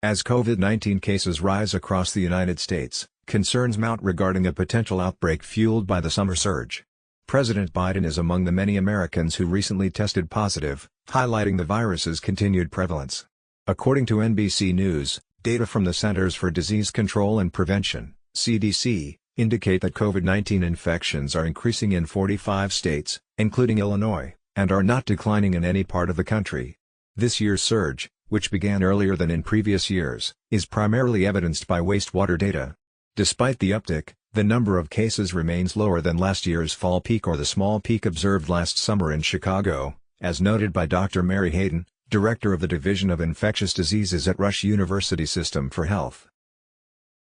As COVID-19 cases rise across the United States, concerns mount regarding a potential outbreak fueled by the summer surge. President Biden is among the many Americans who recently tested positive, highlighting the virus's continued prevalence. According to NBC News, data from the Centers for Disease Control and Prevention (CDC) indicate that COVID-19 infections are increasing in 45 states, including Illinois, and are not declining in any part of the country. This year's surge, which began earlier than in previous years, is primarily evidenced by wastewater data. Despite the uptick, the number of cases remains lower than last year's fall peak or the small peak observed last summer in Chicago, as noted by Dr. Mary Hayden, Director of the Division of Infectious Diseases at Rush University System for Health.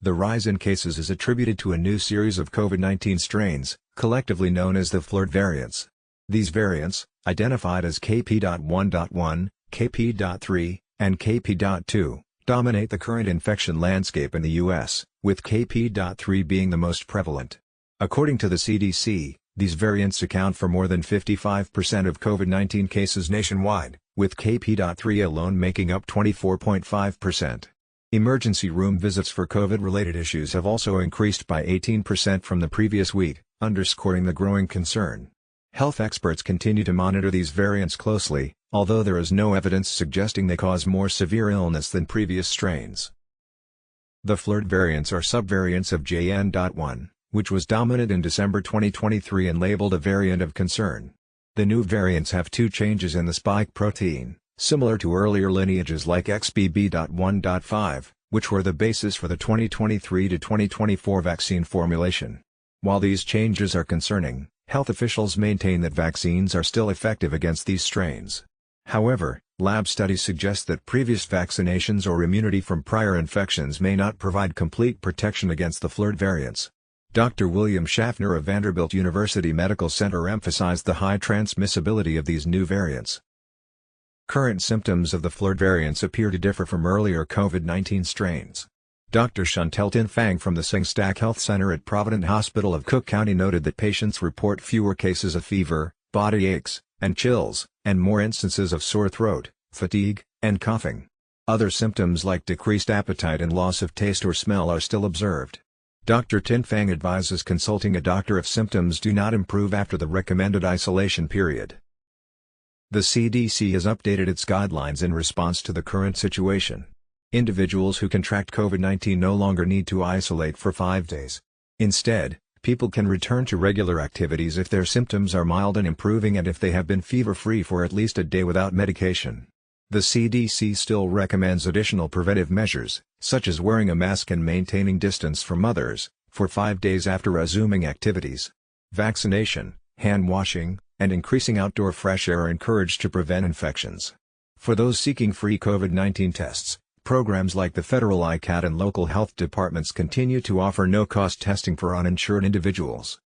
The rise in cases is attributed to a new series of COVID-19 strains, collectively known as the Flurd variants. These variants, identified as KP.1.1, KP.3, and KP.2, dominate the current infection landscape in the U.S., with KP.3 being the most prevalent. According to the CDC, these variants account for more than 55% of COVID-19 cases nationwide, with KP.3 alone making up 24.5%. Emergency room visits for COVID-related issues have also increased by 18% from the previous week, underscoring the growing concern. Health experts continue to monitor these variants closely, although there is no evidence suggesting they cause more severe illness than previous strains. The Flurd variants are subvariants of JN.1, which was dominant in December 2023 and labeled a variant of concern. The new variants have two changes in the spike protein, similar to earlier lineages like XBB.1.5, which were the basis for the 2023 to 2024 vaccine formulation. While these changes are concerning, health officials maintain that vaccines are still effective against these strains. However, lab studies suggest that previous vaccinations or immunity from prior infections may not provide complete protection against the Flurd variants. Dr. William Schaffner of Vanderbilt University Medical Center emphasized the high transmissibility of these new variants. Current symptoms of the Flurd variants appear to differ from earlier COVID-19 strains. Dr. Chantel Tin Fang from the Sing Stack Health Center at Provident Hospital of Cook County noted that patients report fewer cases of fever, body aches, and chills, and more instances of sore throat, fatigue, and coughing. Other symptoms like decreased appetite and loss of taste or smell are still observed. Dr. Tin Fang advises consulting a doctor if symptoms do not improve after the recommended isolation period. The CDC has updated its guidelines in response to the current situation. Individuals who contract COVID-19 no longer need to isolate for 5 days. Instead, people can return to regular activities if their symptoms are mild and improving and if they have been fever-free for at least a day without medication. The CDC still recommends additional preventive measures, such as wearing a mask and maintaining distance from others, for 5 days after resuming activities. Vaccination, hand washing, and increasing outdoor fresh air are encouraged to prevent infections. For those seeking free COVID-19 tests, programs like the federal ICAT and local health departments continue to offer no-cost testing for uninsured individuals.